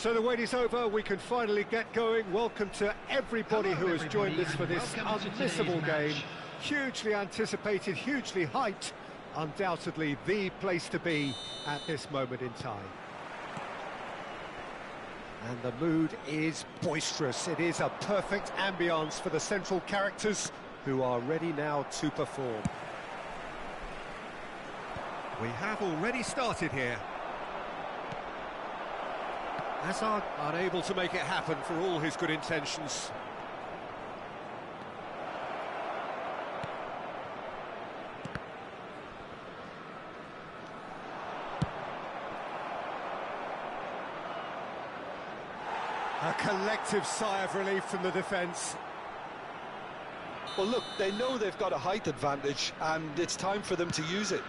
So the wait is over, we can finally get going. Welcome to everybody who has joined us for this unmissable game. Hugely anticipated, hugely hyped, undoubtedly the place to be at this moment in time. And the mood is boisterous. It is a perfect ambience for the central characters who are ready now to perform. We have already started here. Hazard unable to make it happen for all his good intentions. A collective sigh of relief from the defence. Well, look, they know they've got a height advantage, and it's time for them to use it.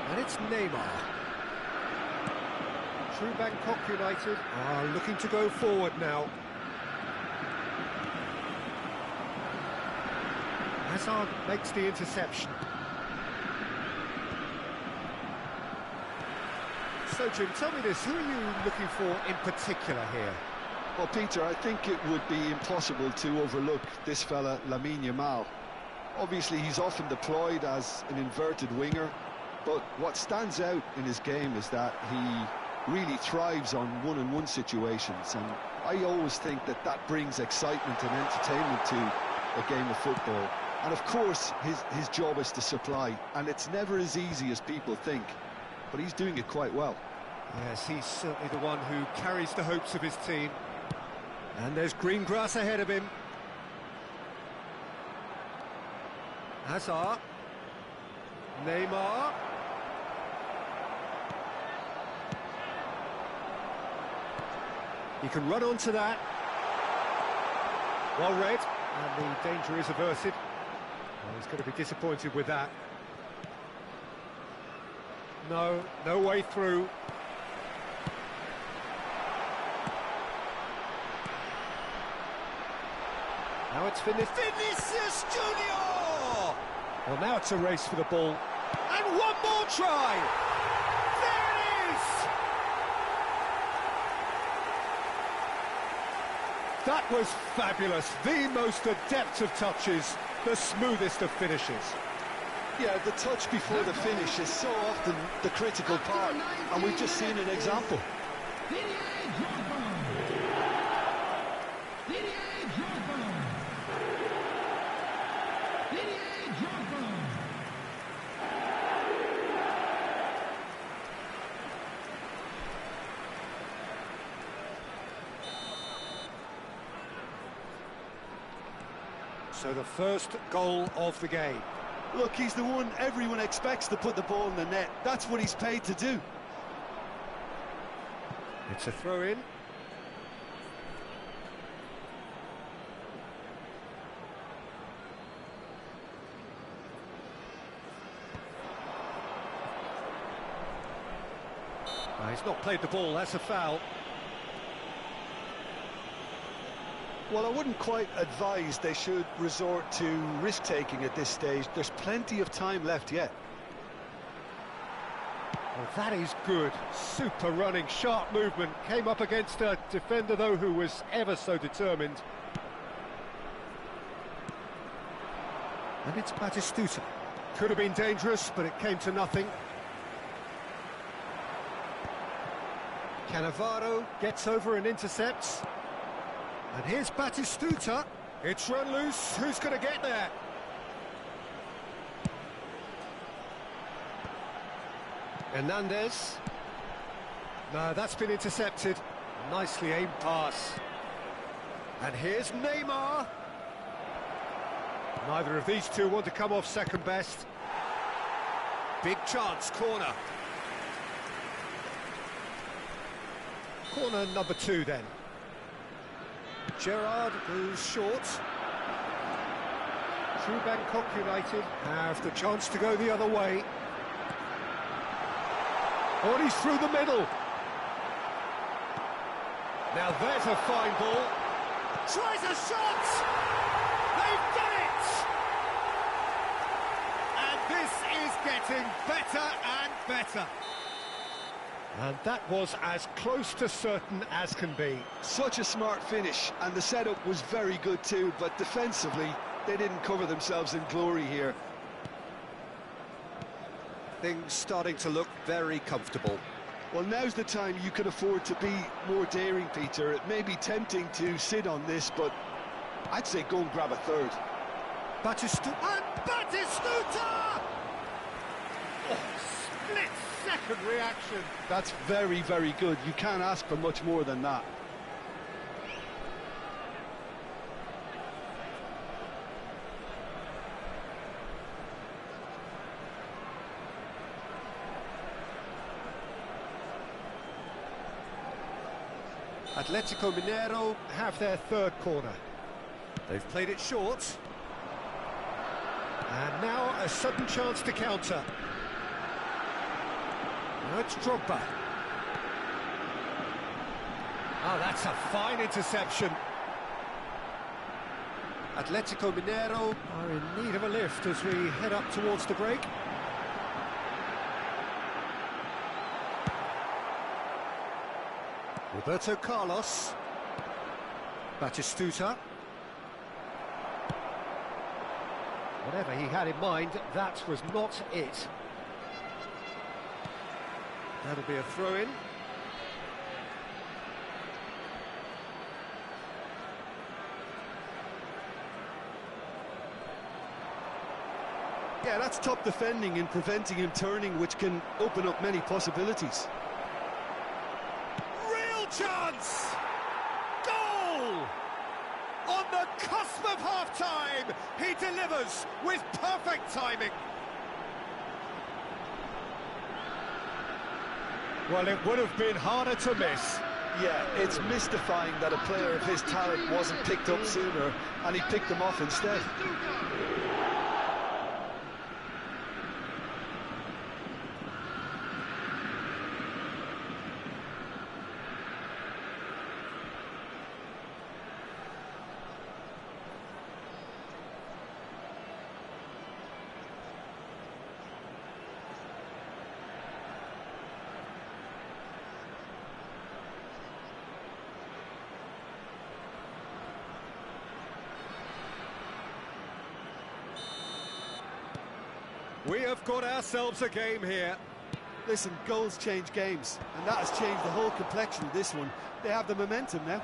And it's Neymar. True Bangkok United are looking to go forward now. Hazard makes the interception. So, Jim, tell me this, who are you looking for in particular here? Well, Peter, I think it would be impossible to overlook this fella, Lamine Yamal. Obviously, he's often deployed as an inverted winger, but what stands out in his game is that he really thrives on one-on-one situations, and I always think that that brings excitement and entertainment to a game of football. And of course his job is to supply, and it's never as easy as people think, but he's doing it quite well. Yes, he's certainly the one who carries the hopes of his team. And there's green grass ahead of him. Hazard. Neymar. He can run onto that. Well read, and the danger is averted. Oh, he's going to be disappointed with that. No way through. Now it's Vinicius Junior! Well, now it's a race for the ball. And one more try! There it is! That was fabulous. The most adept of touches, the smoothest of finishes. Yeah, the touch before the finish is so often the critical part, and we've just seen an example. So the first goal of the game. Look, he's the one everyone expects to put the ball in the net. That's what he's paid to do. It's a throw-in. He's not played the ball, that's a foul. Well, I wouldn't quite advise they should resort to risk-taking at this stage. There's plenty of time left yet. Well, that is good. Super running, sharp movement. Came up against a defender, though, who was ever so determined. And it's Batistuta. Could have been dangerous, but it came to nothing. Cannavaro gets over and intercepts. And here's Batistuta. It's run loose. Who's going to get there? Hernandez. No, that's been intercepted. Nicely aimed pass. And here's Neymar. Neither of these two want to come off second best. Big chance, corner. Corner number 2 then. Gerrard goes short. True Bangkok United have the chance to go the other way. Oh, he's through the middle. Now there's a fine ball. Tries a shot! They've done it! And this is getting better and better. And that was as close to certain as can be. Such a smart finish, and the setup was very good too, but defensively, they didn't cover themselves in glory here. Things starting to look very comfortable. Well, now's the time you can afford to be more daring, Peter. It may be tempting to sit on this, but I'd say go and grab a third. Batistuta! Oh, split-second reaction. That's very, very good. You can't ask for much more than that. Atletico Mineiro have their third corner. They've played it short. And now a sudden chance to counter. Now it's Drogba. Oh, that's a fine interception. Atletico Mineiro are in need of a lift as we head up towards the break. Roberto Carlos. Batistuta. Whatever he had in mind, that was not it. That'll be a throw-in. Yeah, that's top defending and preventing him turning, which can open up many possibilities. Chance! Goal! On the cusp of half-time, he delivers with perfect timing. Well, it would have been harder to miss. Yeah, it's mystifying that a player of his talent wasn't picked up sooner, and he picked them off instead. We have got ourselves a game here. Listen, goals change games, and that has changed the whole complexion of this one. They have the momentum now.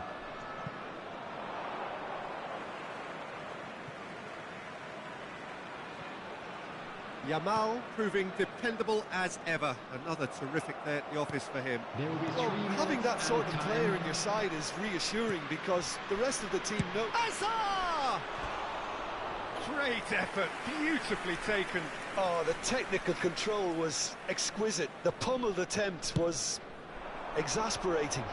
Yamal proving dependable as ever. Another terrific day at the office for him. Well, having that sort of player in your side is reassuring because the rest of the team know... Azar! Great effort, beautifully taken. Oh, the technical control was exquisite. The pummeled attempt was exasperating.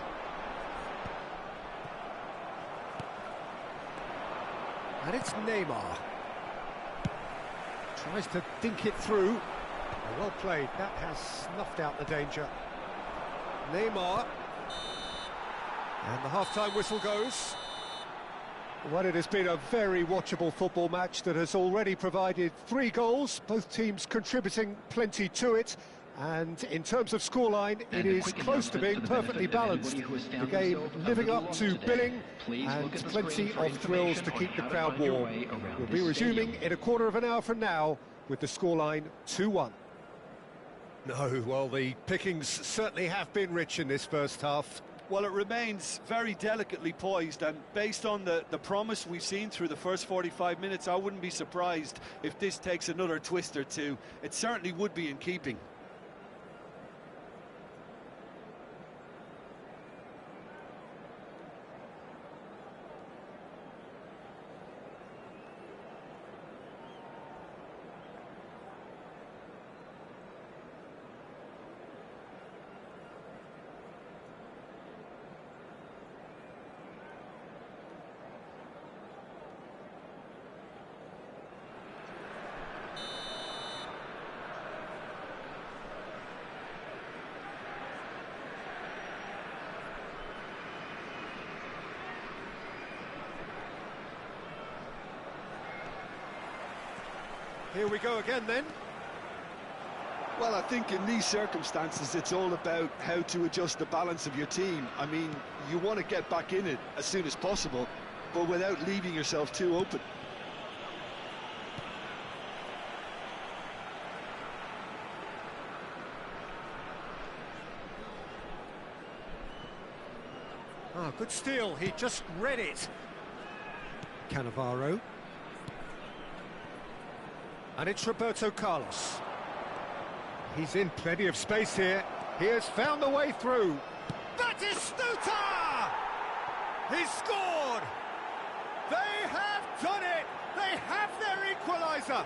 And it's Neymar. Tries to dink it through. Well played, that has snuffed out the danger. Neymar. And the half-time whistle goes. Well, it has been a very watchable football match that has already provided 3 goals, both teams contributing plenty to it. And in terms of scoreline, it is close to being perfectly balanced. The game living up to billing and plenty of thrills to keep the crowd warm. We'll be resuming in a quarter of an hour from now with the scoreline 2-1. No, well, the pickings certainly have been rich in this first half. Well, it remains very delicately poised, and based on the promise we've seen through the first 45 minutes, I wouldn't be surprised if this takes another twist or two. It certainly would be in keeping. Here we go again then. Well, I think in these circumstances, it's all about how to adjust the balance of your team. I mean, you want to get back in it as soon as possible, but without leaving yourself too open. Ah, good steal, he just read it. Cannavaro. And it's Roberto Carlos. He's in plenty of space here. He has found the way through. Batistuta! He's scored! They have done it! They have their equaliser!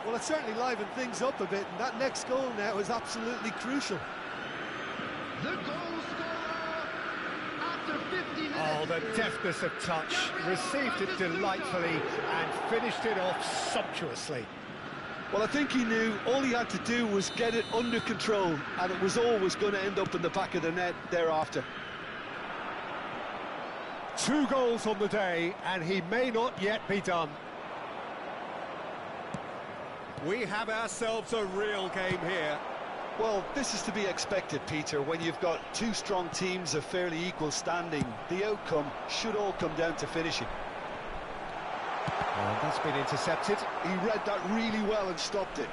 Well, it certainly livened things up a bit, and that next goal now is absolutely crucial. The goal scorer after 50 minutes. Oh, the deftness of touch. Received it delightfully and finished it off sumptuously. Well, I think he knew all he had to do was get it under control, and it was always going to end up in the back of the net thereafter. 2 goals on the day, and he may not yet be done. We have ourselves a real game here. Well, this is to be expected, Peter, when you've got 2 strong teams of fairly equal standing. The outcome should all come down to finishing. And that's been intercepted. He read that really well and stopped it.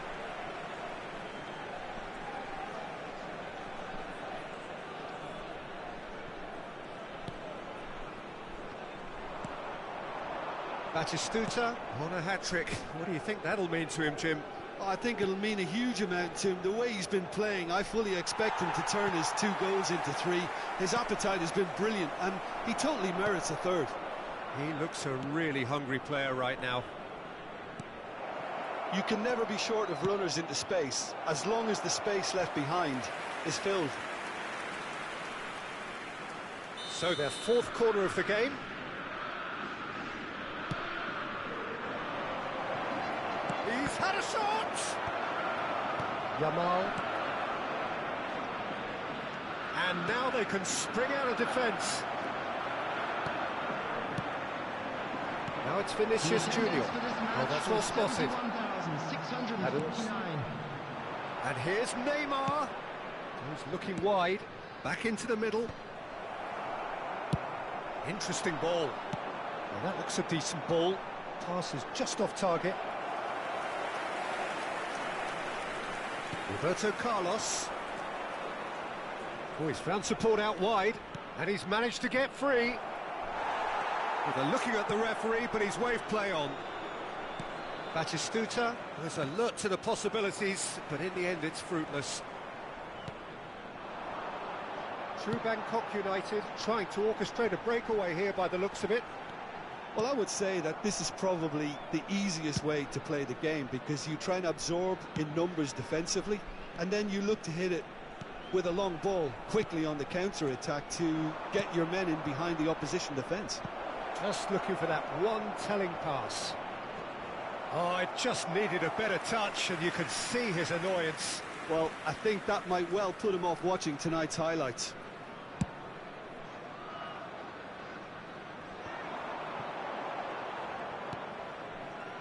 Batistuta on a hat-trick. What do you think that'll mean to him, Jim? I think it'll mean a huge amount to him. The way he's been playing, I fully expect him to turn his 2 goals into 3. His appetite has been brilliant, and he totally merits a 3rd. He looks a really hungry player right now. You can never be short of runners into space, as long as the space left behind is filled. So their 4th corner of the game. He's had a shot! Yamal. And now they can spring out of defence. Now it's Vinicius Junior. Oh, that's well spotted. Adams. And here's Neymar. He's looking wide. Back into the middle. Interesting ball. Well, that looks a decent ball. Pass is just off target. Roberto Carlos. Oh, he's found support out wide. And he's managed to get free. Well, they're looking at the referee, but he's waved play on. Batistuta was alert to the possibilities, but in the end it's fruitless. True Bangkok United trying to orchestrate a breakaway here by the looks of it. Well, I would say that this is probably the easiest way to play the game, because you try and absorb in numbers defensively, and then you look to hit it with a long ball quickly on the counter-attack to get your men in behind the opposition defence. Just looking for that one telling pass. Oh, it just needed a better touch, and you could see his annoyance. Well, I think that might well put him off watching tonight's highlights.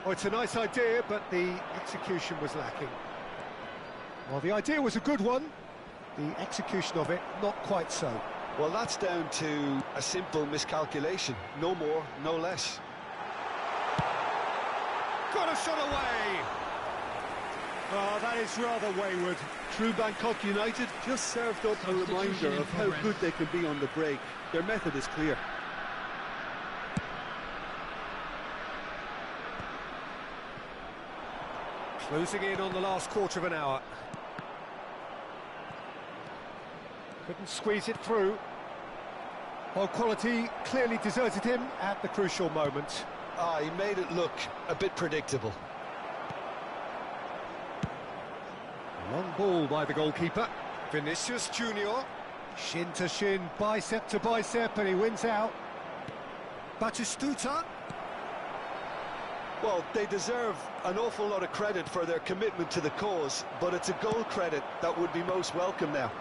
Oh, it's a nice idea, but the execution was lacking. Well, the idea was a good one. The execution of it, not quite so. Well, that's down to a simple miscalculation. No more, no less. Got a shot away! Oh, that is rather wayward. True Bangkok United just served up a reminder of how good they can be on the break. Their method is clear. Closing in on the last quarter of an hour. Couldn't squeeze it through. Well, quality clearly deserted him at the crucial moment. He made it look a bit predictable. Long ball by the goalkeeper. Vinicius Junior. Shin to shin, bicep to bicep, and he wins out. Batistuta. Well, they deserve an awful lot of credit for their commitment to the cause, but it's a goal credit that would be most welcome now.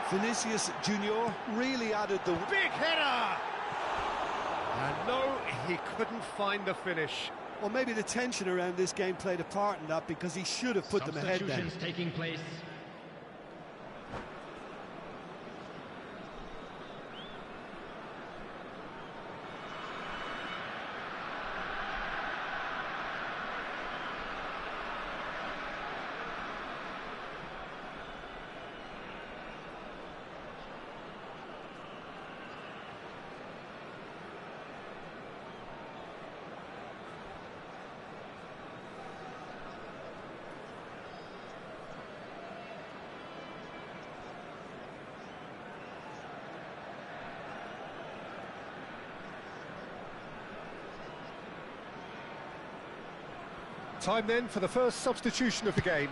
Vinicius Junior really added the... Big header! And no, he couldn't find the finish. Well, maybe the tension around this game played a part in that, because he should have put them ahead then. Substitutions taking place. Time then for the first substitution of the game.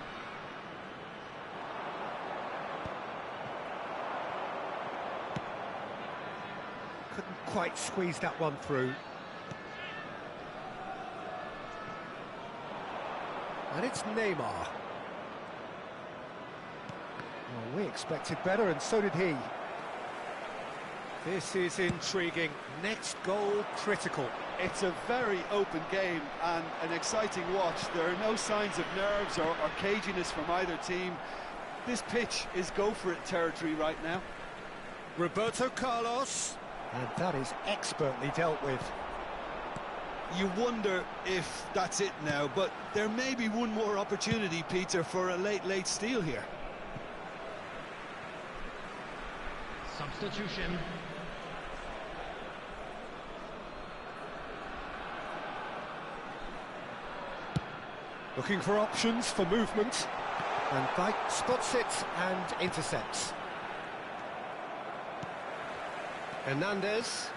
Couldn't quite squeeze that one through. And it's Neymar. Well, we expected better, and so did he. This is intriguing. Next goal critical. It's a very open game and an exciting watch. There are no signs of nerves or caginess from either team. This pitch is go-for-it territory right now. Roberto Carlos. And that is expertly dealt with. You wonder if that's it now, but there may be one more opportunity, Peter, for a late steal here. Substitution. Looking for options for movement. And Dyke spots it and intercepts. Hernandez.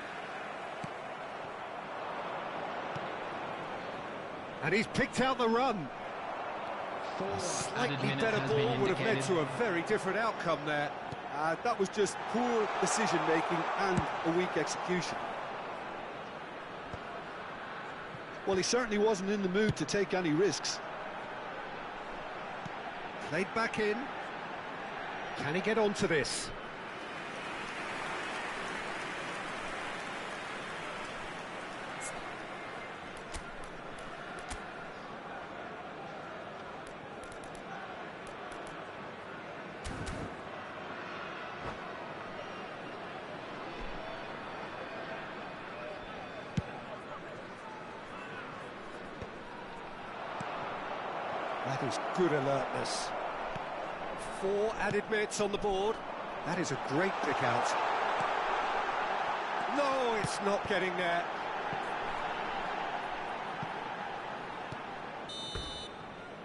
And he's picked out the run. A slightly better ball would have led to a very different outcome there. That was just poor decision-making and a weak execution. Well, he certainly wasn't in the mood to take any risks. Played back in. Can he get onto this? That is good alertness. 4 added minutes on the board. That is a great pick out. No, it's not getting there.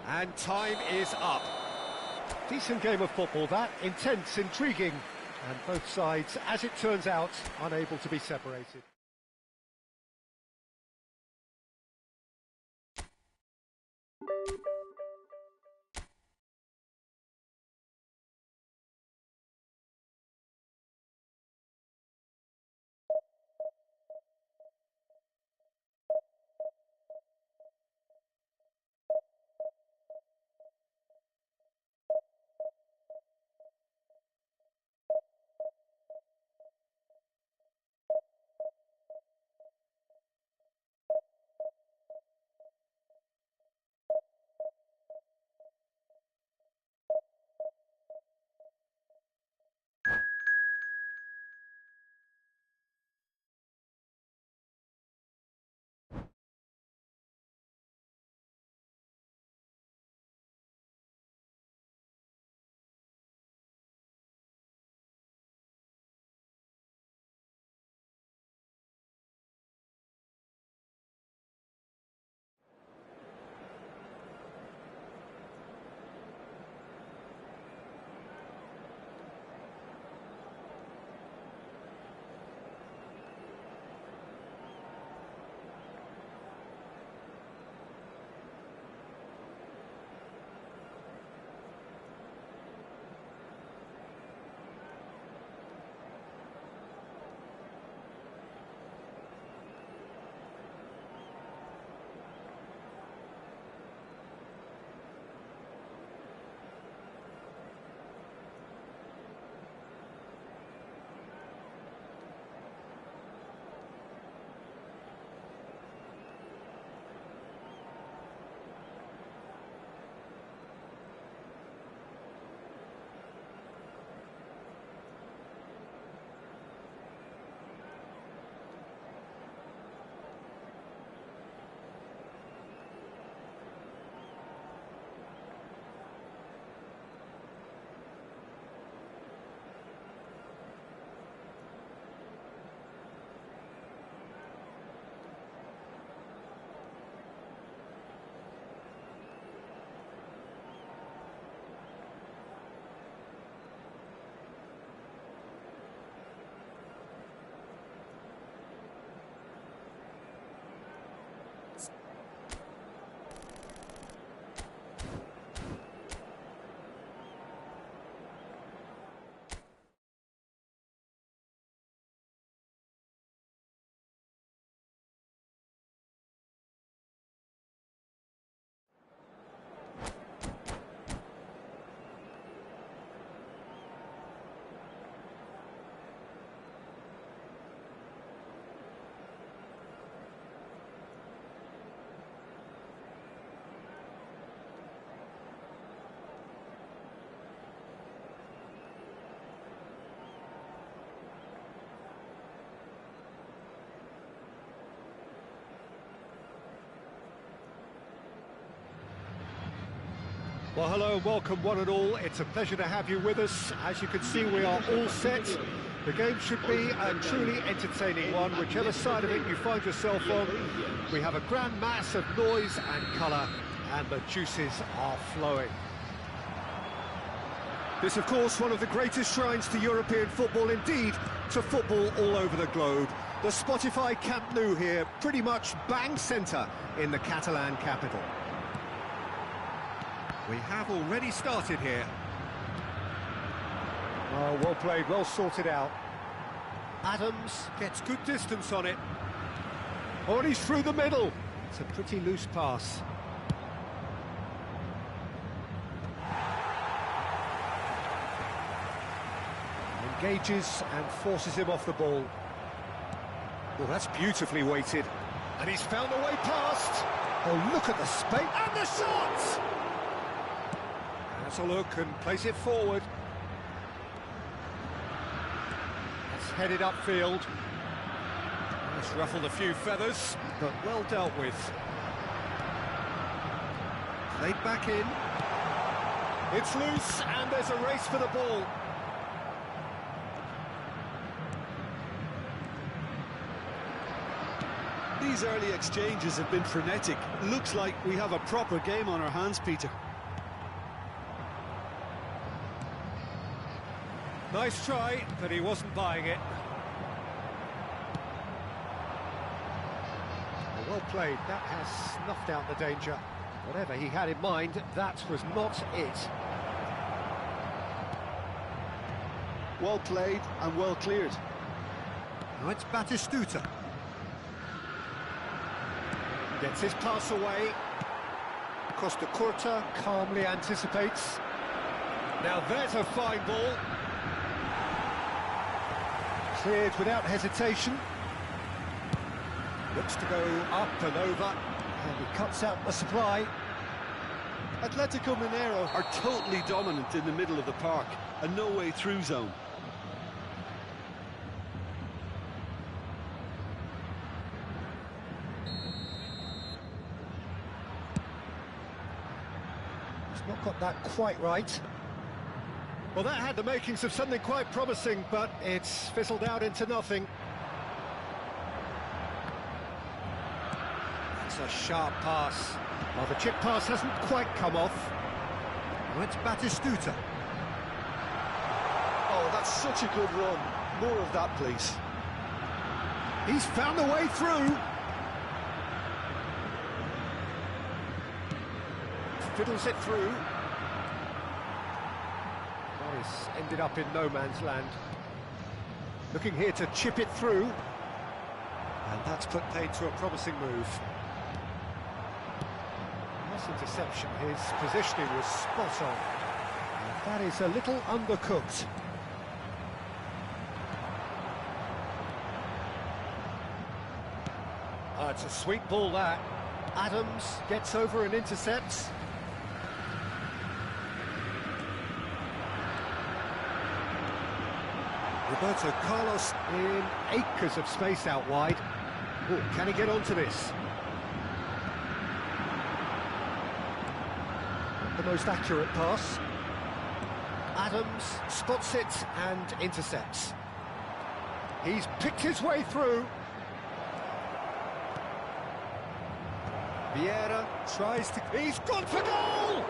And time is up. Decent game of football, that. Intense, intriguing. And both sides, as it turns out, unable to be separated. Well, hello and welcome one and all. It's a pleasure to have you with us. As you can see, we are all set. The game should be a truly entertaining one, whichever side of it you find yourself on. We have a grand mass of noise and colour, and the juices are flowing. This, of course, one of the greatest shrines to European football, indeed, to football all over the globe. The Spotify Camp Nou here, pretty much bang centre in the Catalan capital. We have already started here. Oh, well played, well sorted out. Adams gets good distance on it. Oh, and he's through the middle. It's a pretty loose pass. Engages and forces him off the ball. Oh, that's beautifully weighted. And he's found a way past. Oh, look at the space. And the shot! Has a look and plays it forward. It's headed upfield. It's ruffled a few feathers, but well dealt with. Played back in. It's loose, and there's a race for the ball. These early exchanges have been frenetic. Looks like we have a proper game on our hands, Peter. Nice try, but he wasn't buying it. Well played, that has snuffed out the danger. Whatever he had in mind, that was not it. Well played and well cleared. Now it's Batistuta. Gets his pass away. Costa Curta calmly anticipates. Now there's a fine ball. Cleared without hesitation. Looks to go up and over. And he cuts out the supply. Atletico Mineiro are totally dominant in the middle of the park. A no-way through zone. He's not got that quite right. Well, that had the makings of something quite promising, but it's fizzled out into nothing. That's a sharp pass. Well, the chip pass hasn't quite come off. Now it's Batistuta. Oh, that's such a good run. More of that, please. He's found a way through. Fiddles it through. Ended up in no man's land. Looking here to chip it through. And that's put paid to a promising move. Nice interception. His positioning was spot on. And that is a little undercooked. Oh, it's a sweet ball, that. Adams gets over and intercepts. Roberto Carlos in acres of space out wide. Ooh, can he get onto this? Not the most accurate pass. Adams spots it and intercepts. He's picked his way through. Vieira tries to... He's gone for goal!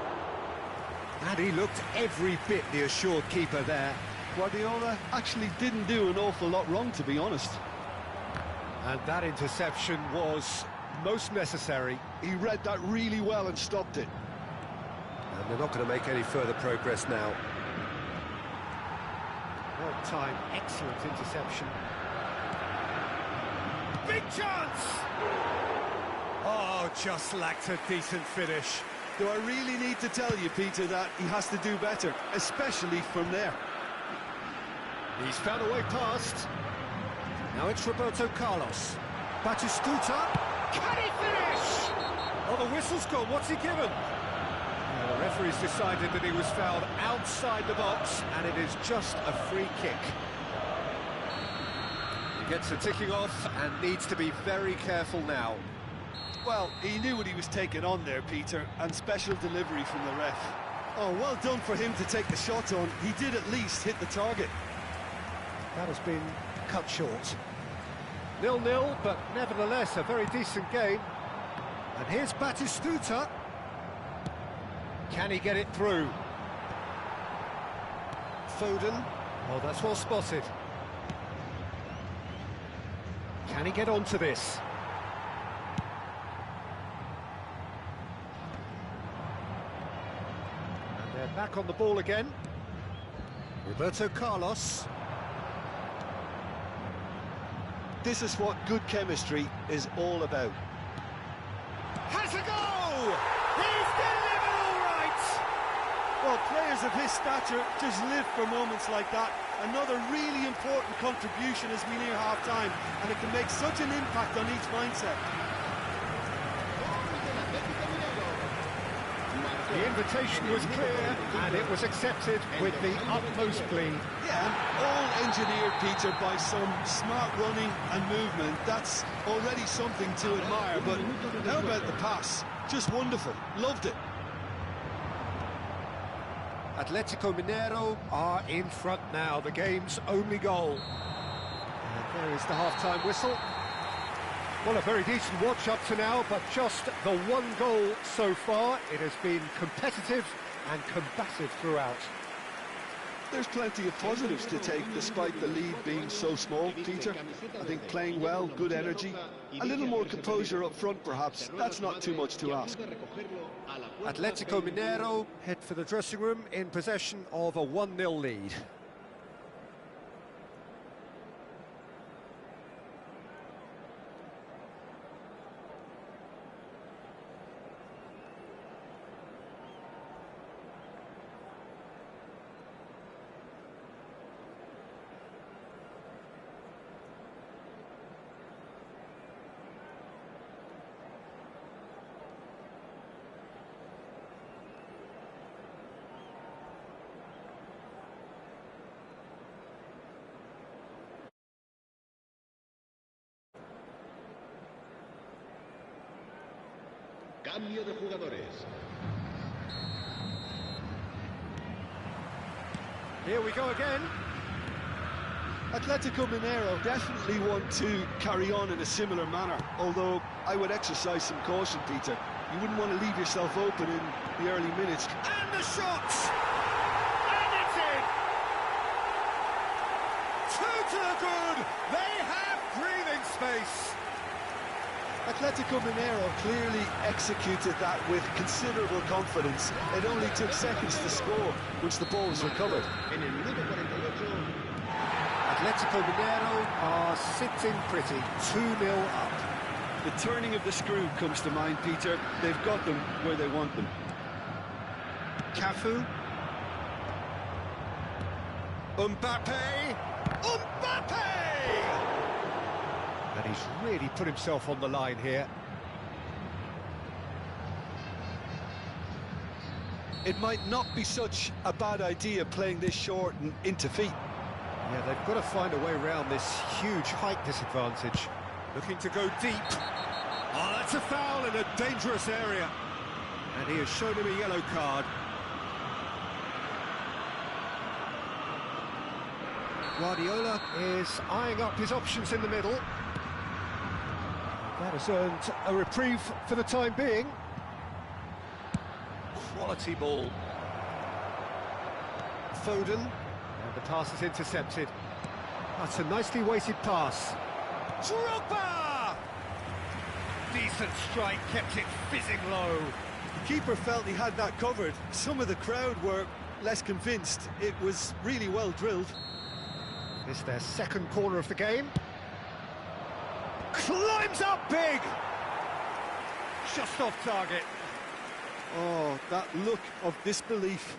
And he looked every bit the assured keeper there. Guardiola actually didn't do an awful lot wrong, to be honest. And that interception was most necessary. He read that really well and stopped it. And they're not going to make any further progress now. Well timed, excellent interception. Big chance! Oh, just lacked a decent finish. Do I really need to tell you, Peter, that he has to do better, especially from there? He's found a way past. Now it's Roberto Carlos. Batistuta. Can he finish? Oh, the whistle's gone. What's he given? The referee's decided that he was fouled outside the box, and it is just a free kick. He gets the ticking off and needs to be very careful now. Well, he knew what he was taking on there, Peter, and special delivery from the ref. Oh, well done for him to take the shot on. He did at least hit the target. That has been cut short. 0-0, but nevertheless a very decent game. And here's Batistuta. Can he get it through? Foden. Oh, that's well spotted. Can he get onto this? And they're back on the ball again. Roberto Carlos. This is what good chemistry is all about. Has a go! He's delivered all right! Well, players of his stature just live for moments like that. Another really important contribution as we near half-time, and it can make such an impact on each mindset. The invitation was clear, and it was accepted with the utmost glee. Yeah, and all engineered, Peter, by some smart running and movement. That's already something to admire, but how about the pass? Just wonderful. Loved it. Atletico Mineiro are in front now, the game's only goal. And there is the half-time whistle. Well, a very decent watch up to now, but just the one goal so far. It has been competitive and combative throughout. There's plenty of positives to take despite the lead being so small, Peter. I think playing well, good energy, a little more composure up front perhaps. That's not too much to ask. Atletico Mineiro head for the dressing room in possession of a 1-0 lead. Cambio de jugadores. Here we go again. Atletico Mineiro definitely want to carry on in a similar manner, although I would exercise some caution, Peter. You wouldn't want to leave yourself open in the early minutes. And the shot! And it's in! Two to the good! They have breathing space! Atletico Mineiro clearly executed that with considerable confidence. It only took seconds to score once the ball was recovered. Atletico Mineiro are sitting pretty, 2-0 up. The turning of the screw comes to mind, Peter. They've got them where they want them. Cafu. Mbappe! Mbappe! And he's really put himself on the line here. It might not be such a bad idea playing this short and into feet. Yeah, they've got to find a way around this huge height disadvantage. Looking to go deep. Oh, that's a foul in a dangerous area. And he has shown him a yellow card. Guardiola is eyeing up his options in the middle. That has earned a reprieve for the time being. Quality ball. Foden. And the pass is intercepted. That's a nicely weighted pass. Drogba! Decent strike, kept it fizzing low. The keeper felt he had that covered. Some of the crowd were less convinced. It was really well drilled. It's their second corner of the game. Climbs up big! Just off target. Oh, that look of disbelief.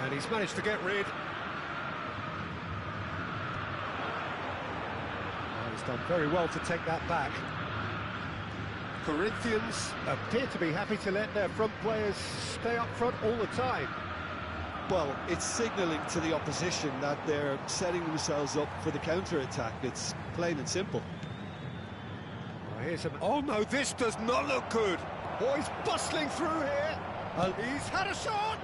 And he's managed to get rid. He's done very well to take that back. Corinthians appear to be happy to let their front players stay up front all the time. Well, it's signalling to the opposition that they're setting themselves up for the counter-attack. It's plain and simple. Well, here's some... Oh no, this does not look good. Oh, he's bustling through here. He's had a shot.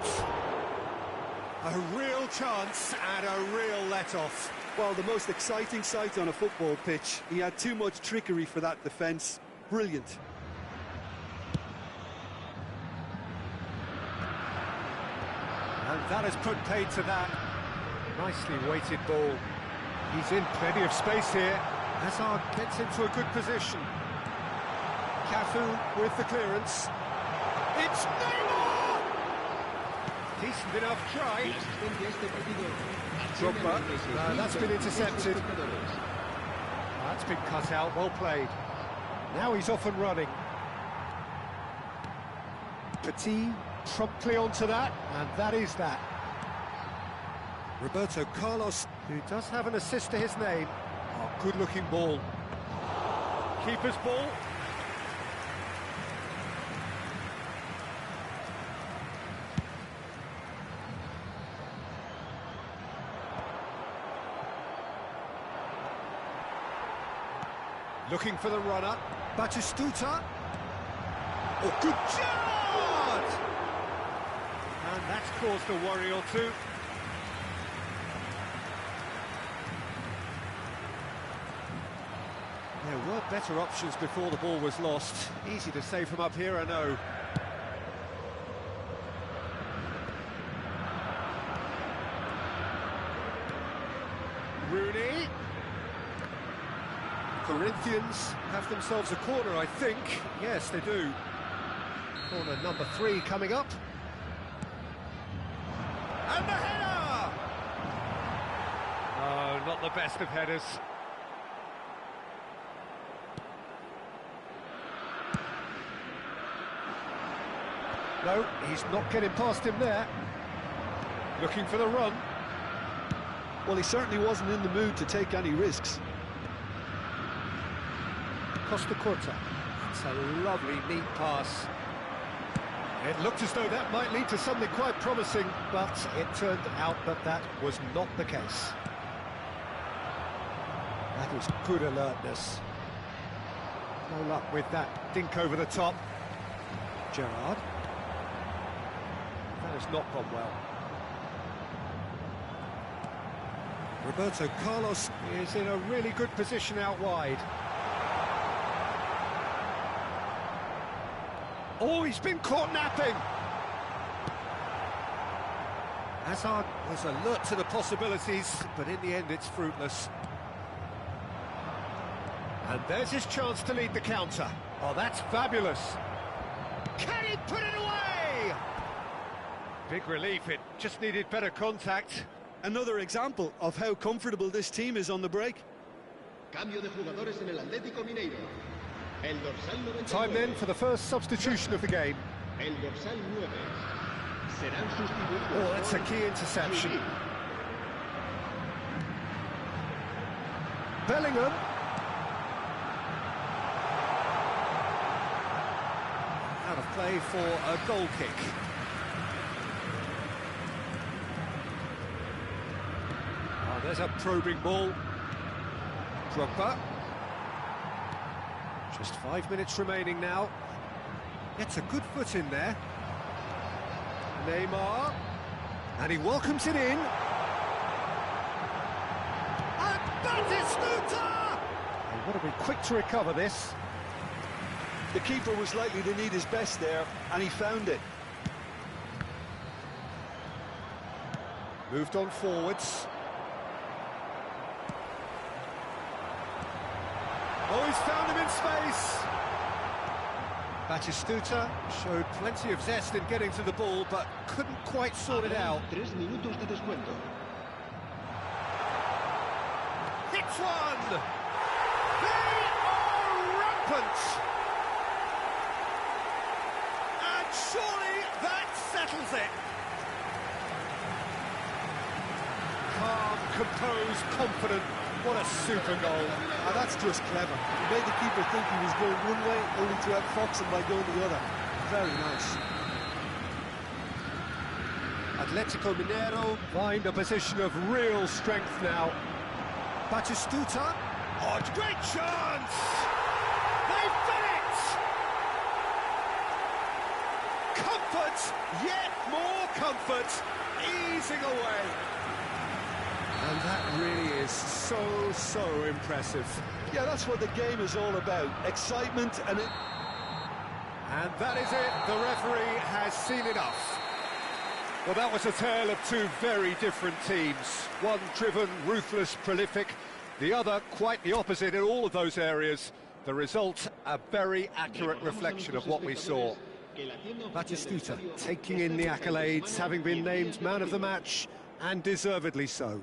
A real chance and a real let-off. Well, the most exciting sight on a football pitch. He had too much trickery for that defence. Brilliant. And that has put paid to that. Nicely weighted ball. He's in plenty of space here. Hazard gets into a good position. Cafu with the clearance. It's Neymar! Decent enough try. Drogba. That's been intercepted. That's been cut out, well played. Now he's off and running. Petit promptly onto that, and that is that. Roberto Carlos, who does have an assist to his name. Oh, good-looking ball. Keeper's ball. Looking for the runner. Batistuta. Oh, good shot! And that's caused a worry or two. There were better options before the ball was lost. Easy to say from up here, I know. Rooney. Corinthians have themselves a corner, I think. Yes, they do. Corner number 3 coming up. And the header! Oh, not the best of headers. No, he's not getting past him there. Looking for the run. Well, he certainly wasn't in the mood to take any risks. Costa Curta. It's a lovely, neat pass. It looked as though that might lead to something quite promising, but it turned out that that was not the case. That is good alertness. No luck with that dink over the top. Gerrard. That has not gone well. Roberto Carlos is in a really good position out wide. Oh, he's been caught napping! Hazard was alert to the possibilities, but in the end it's fruitless. And there's his chance to lead the counter. Oh, that's fabulous. Can he put it away? Big relief, it just needed better contact. Another example of how comfortable this team is on the break. Cambio de jugadores en el Atlético Mineiro. El dorsal 99. Time then for the first substitution of the game. El dorsal 9. Serán sustituidos. Oh, that's a key interception. Subir. Bellingham. Out of play for a goal kick. Oh, there's a probing ball. Drogba. Just 5 minutes remaining now. Gets a good foot in there. Neymar. And he welcomes it in. And Batistuta! They've got to be quick to recover this. The keeper was likely to need his best there, and he found it. Moved on forwards. Oh, he's found him in space. Batistuta showed plenty of zest in getting to the ball, but couldn't quite sort it out. 3 minutos de descuento. Hits one! They are rampant! And surely that settles it. Calm, composed, confident. What a super goal. And that's just clever. He made the keeper think he was going one way, only to outfox him by going the other. Very nice. Atletico Mineiro find a position of real strength now. Batistuta. Oh, it's a great chance! They've done it! Comfort, yet more comfort, easing away. And that really is so impressive. Yeah, that's what the game is all about. Excitement and it... And that is it. The referee has seen enough. Well, that was a tale of two very different teams. One driven, ruthless, prolific. The other quite the opposite in all of those areas. The result, a very accurate reflection of what we saw. Batistuta taking in the accolades, having been named man of the match, and deservedly so.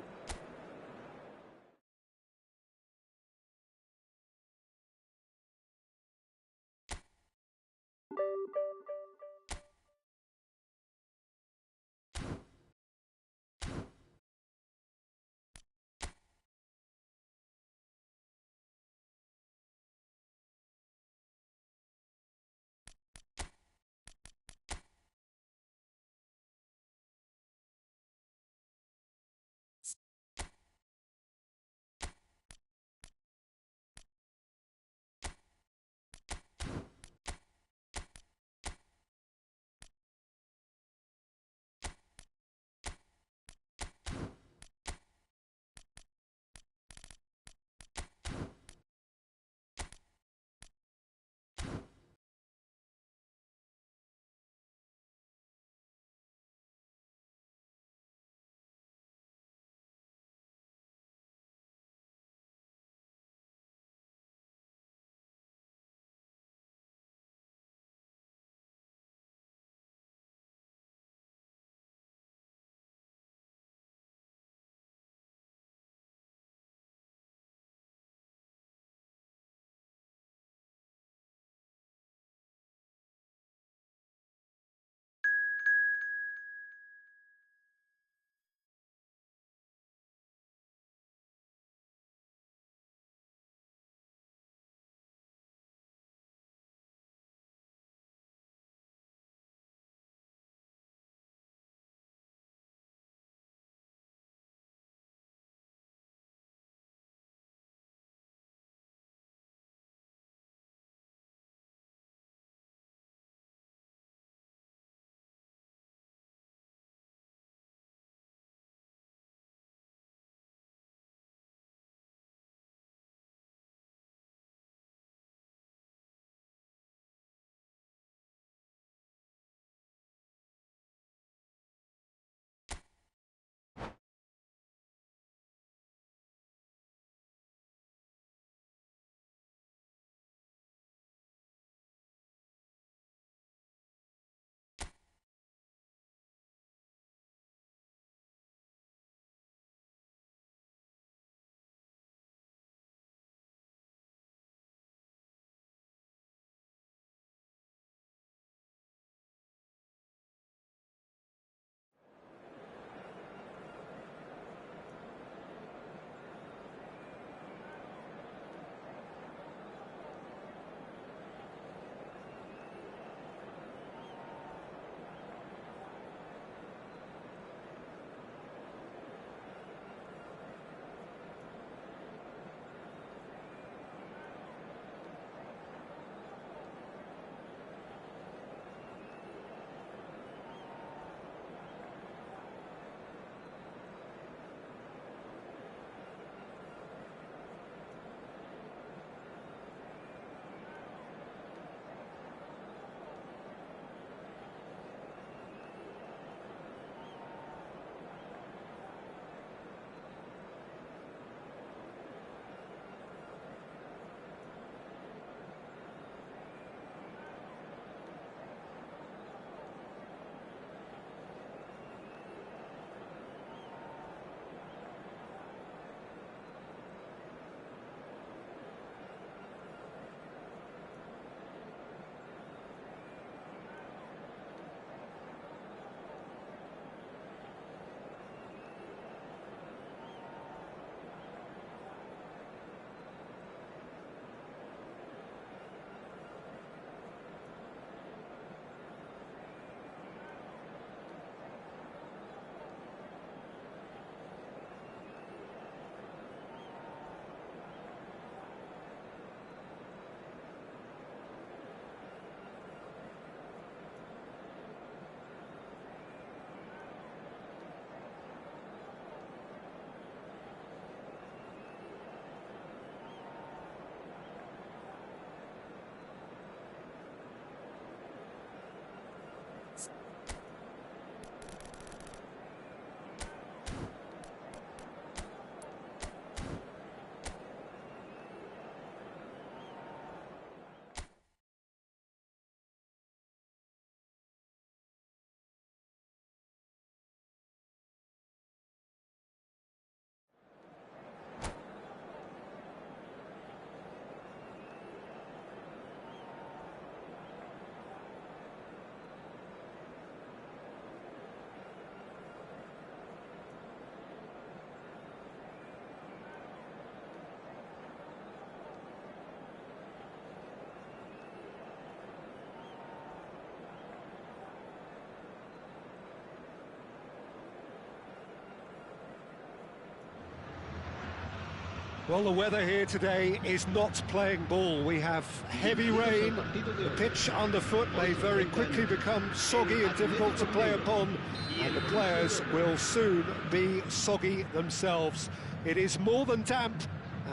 Well, the weather here today is not playing ball. We have heavy rain. The pitch underfoot may very quickly become soggy and difficult to play upon, and the players will soon be soggy themselves. It is more than damp,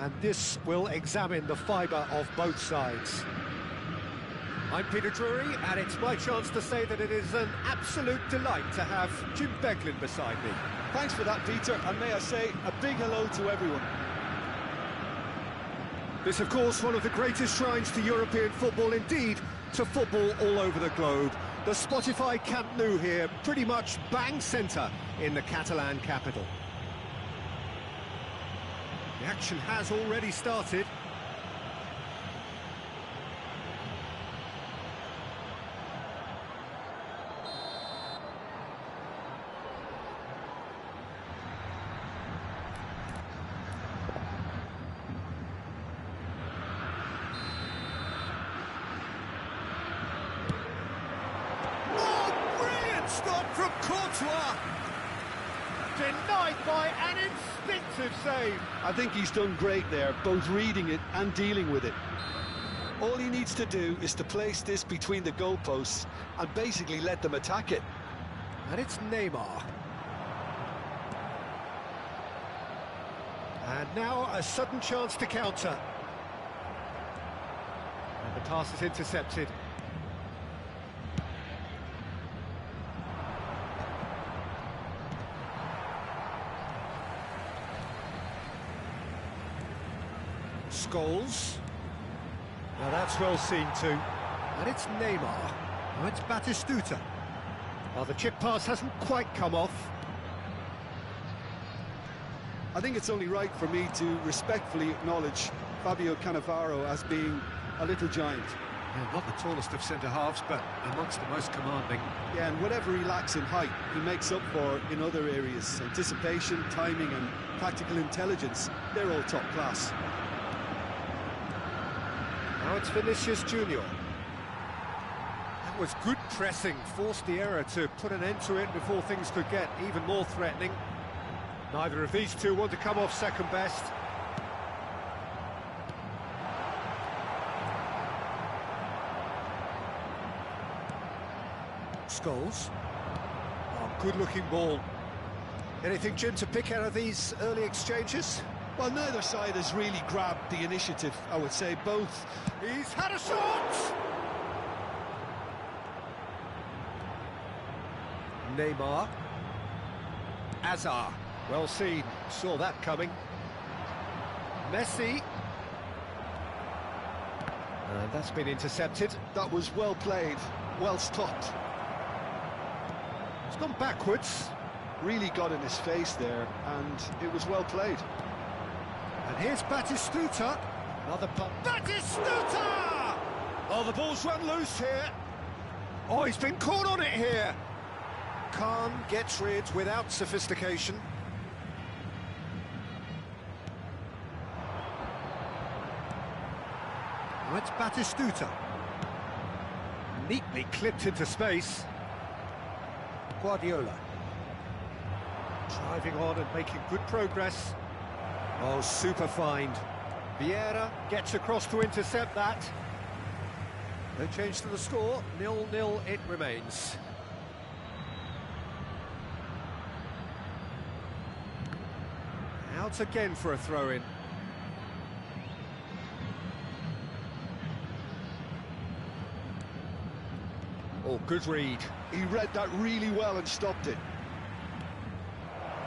and this will examine the fibre of both sides. I'm Peter Drury, and it's my chance to say that it is an absolute delight to have Jim Beglin beside me. Thanks for that, Peter, and may I say a big hello to everyone. This, of course, one of the greatest shrines to European football, indeed, to football all over the globe. The Spotify Camp Nou here, pretty much bang centre in the Catalan capital. The action has already started. Stop from Courtois! Denied by an instinctive save. I think he's done great there, both reading it and dealing with it. All he needs to do is to place this between the goalposts and basically let them attack it. And it's Neymar. And now a sudden chance to counter. And the pass is intercepted. Scholes. Now that's well seen too. And it's Neymar. Now it's Batistuta. Well, the chip pass hasn't quite come off. I think it's only right for me to respectfully acknowledge Fabio Cannavaro as being a little giant. Yeah, not the tallest of centre-halves, but amongst the most commanding. Yeah, and whatever he lacks in height, he makes up for in other areas. Anticipation, timing and tactical intelligence, they're all top class. Now it's Vinicius Junior. That was good pressing, forced the error to put an end to it before things could get even more threatening. Neither of these two want to come off second best. Scholes. Oh, good-looking ball. Anything, Jim, to pick out of these early exchanges? Well, neither side has really grabbed the initiative, I would say. Both. He's had a shot! Neymar. Hazard. Well seen. Saw that coming. Messi. And that's been intercepted. That was well played, well stopped. It's gone backwards. Really got in his face there, and it was well played. And here's Batistuta. Another pump. Batistuta! Oh, the ball's run loose here. Oh, he's been caught on it here. Khan gets rid without sophistication. Now it's Batistuta. Neatly clipped into space. Guardiola. Driving on and making good progress. Oh, super find. Vieira gets across to intercept that. No change to the score, 0-0 it remains. Out again for a throw-in. Oh, good read. He read that really well and stopped it.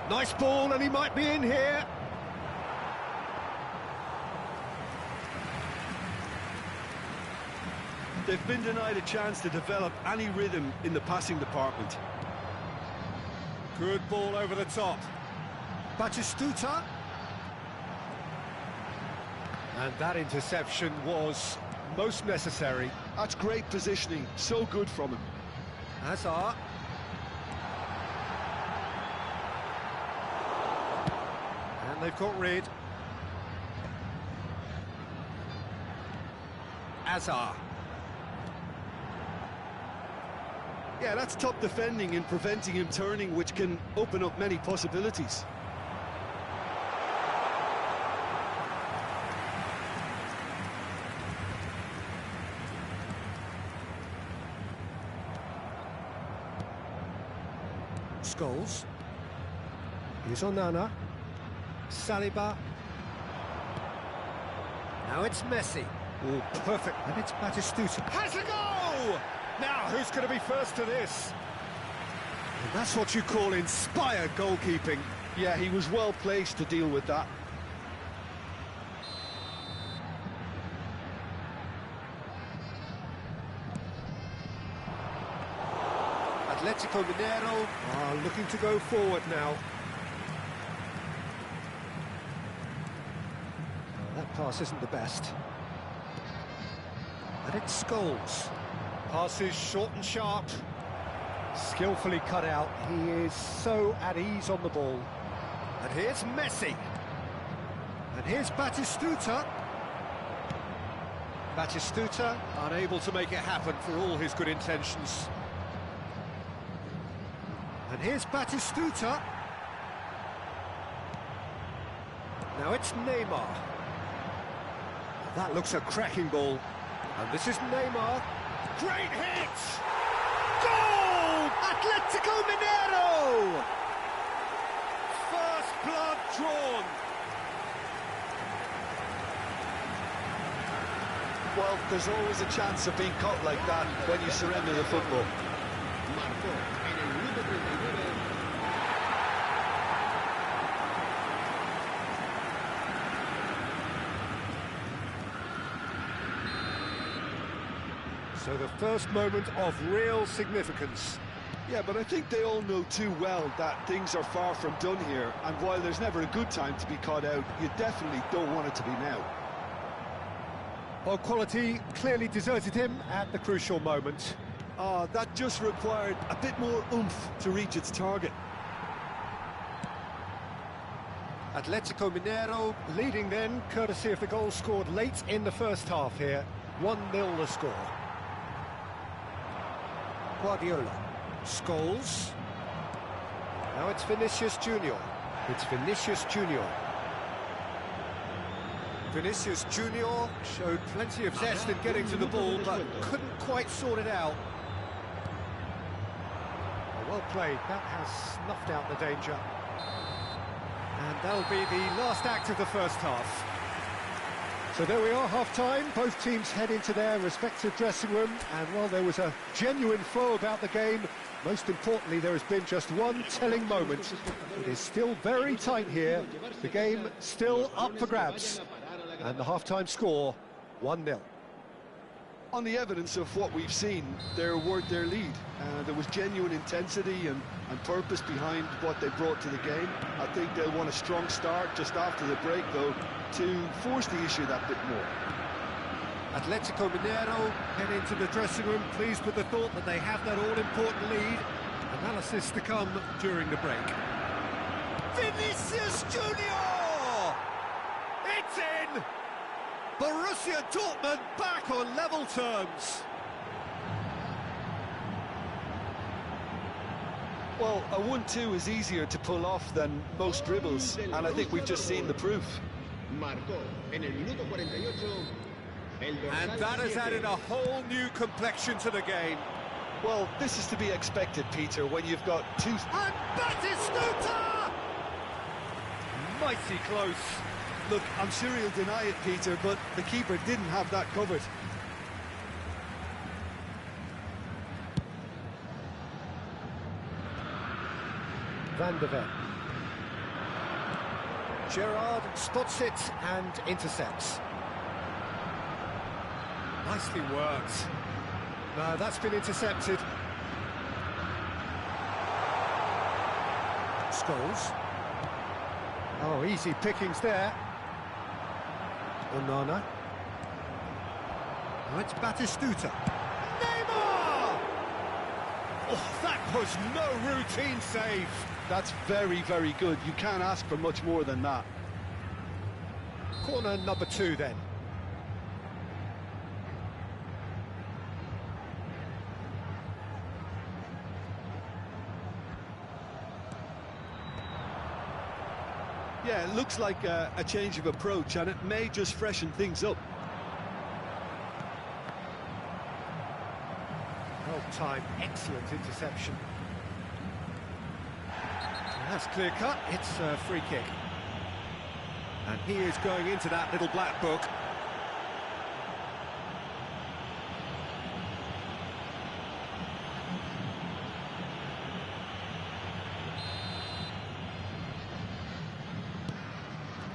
Nice ball, and he might be in here. They've been denied a chance to develop any rhythm in the passing department. Good ball over the top. Batistuta. And that interception was most necessary. That's great positioning, so good from him. Hazard. And they've got rid. Hazard. Yeah, that's top defending and preventing him turning, which can open up many possibilities. Scholes. Here's Onana. Saliba. Now it's Messi. Oh, perfect. And it's Batistuta. Has a go! Now, who's going to be first to this? And that's what you call inspired goalkeeping. Yeah, he was well placed to deal with that. Atletico Mineiro are looking to go forward now. That pass isn't the best. And it's Scholes. Passes short and sharp. Skillfully cut out. He is so at ease on the ball. And here's Messi. And here's Batistuta. Batistuta unable to make it happen for all his good intentions. And here's Batistuta. Now it's Neymar. That looks a cracking ball. And this is Neymar. Great hit! Goal! Atletico Mineiro! First blood drawn. Well, there's always a chance of being caught like that when you surrender the football. So the first moment of real significance. Yeah, but I think they all know too well that things are far from done here, and while there's never a good time to be caught out, you definitely don't want it to be now. Well, quality clearly deserted him at the crucial moment. That just required a bit more oomph to reach its target. Atletico Mineiro leading then, courtesy of the goal scored late in the first half here. 1-0 the score. Guardiola. Scholes. Now it's Vinicius Junior. It's Vinicius Junior. Vinicius Junior showed plenty of zest in getting to the ball, but couldn't quite sort it out. Well played. That has snuffed out the danger. And that'll be the last act of the first half. So there we are, half-time. Both teams head into their respective dressing room, and while there was a genuine flow about the game, most importantly, there has been just one telling moment. It is still very tight here. The game still up for grabs. And the half-time score, 1-0. On the evidence of what we've seen, they're worth their lead. There was genuine intensity and purpose behind what they brought to the game. I think they'll want a strong start just after the break, though, to force the issue that bit more. Atletico Mineiro head into the dressing room pleased with the thought that they have that all-important lead. Analysis to come during the break. Vinicius Junior! It's in! Borussia Dortmund back on level terms. Well, a 1-2 is easier to pull off than most dribbles, and I think we've just seen the proof. And that has added a whole new complexion to the game. Well, this is to be expected, Peter, when you've got two... And Batistuta! Mighty close. Look, I'm sure he'll deny it, Peter, but the keeper didn't have that covered. Van de Ven. Gerrard spots it and intercepts. Nicely worked. No, that's been intercepted. Scholes. Oh, easy pickings there. Onana. Oh, it's Batistuta. Neymar! Oh, that was no routine save. That's very, very good. You can't ask for much more than that. Corner number 2 then. Yeah, it looks like a change of approach, and it may just freshen things up. Well timed, excellent interception. That's clear cut, it's a free kick. And he is going into that little black book.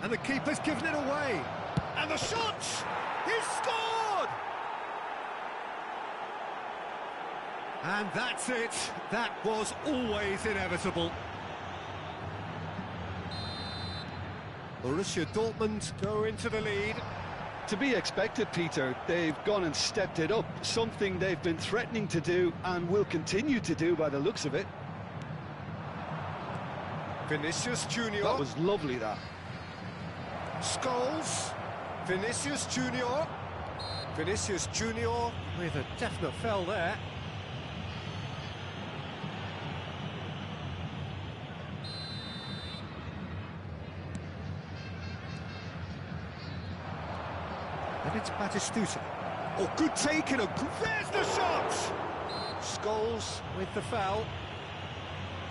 And the keeper's given it away. And the shot! He's scored! And that's it. That was always inevitable. Borussia Dortmund go into the lead. To be expected, Peter. They've gone and stepped it up, something they've been threatening to do and will continue to do by the looks of it. Vinicius Junior. That was lovely, that. Scholes. Vinicius Junior. Vinicius Junior with a definite foul there. And it's Batistuta. Oh, good take and there's the shot! Scholes with the foul.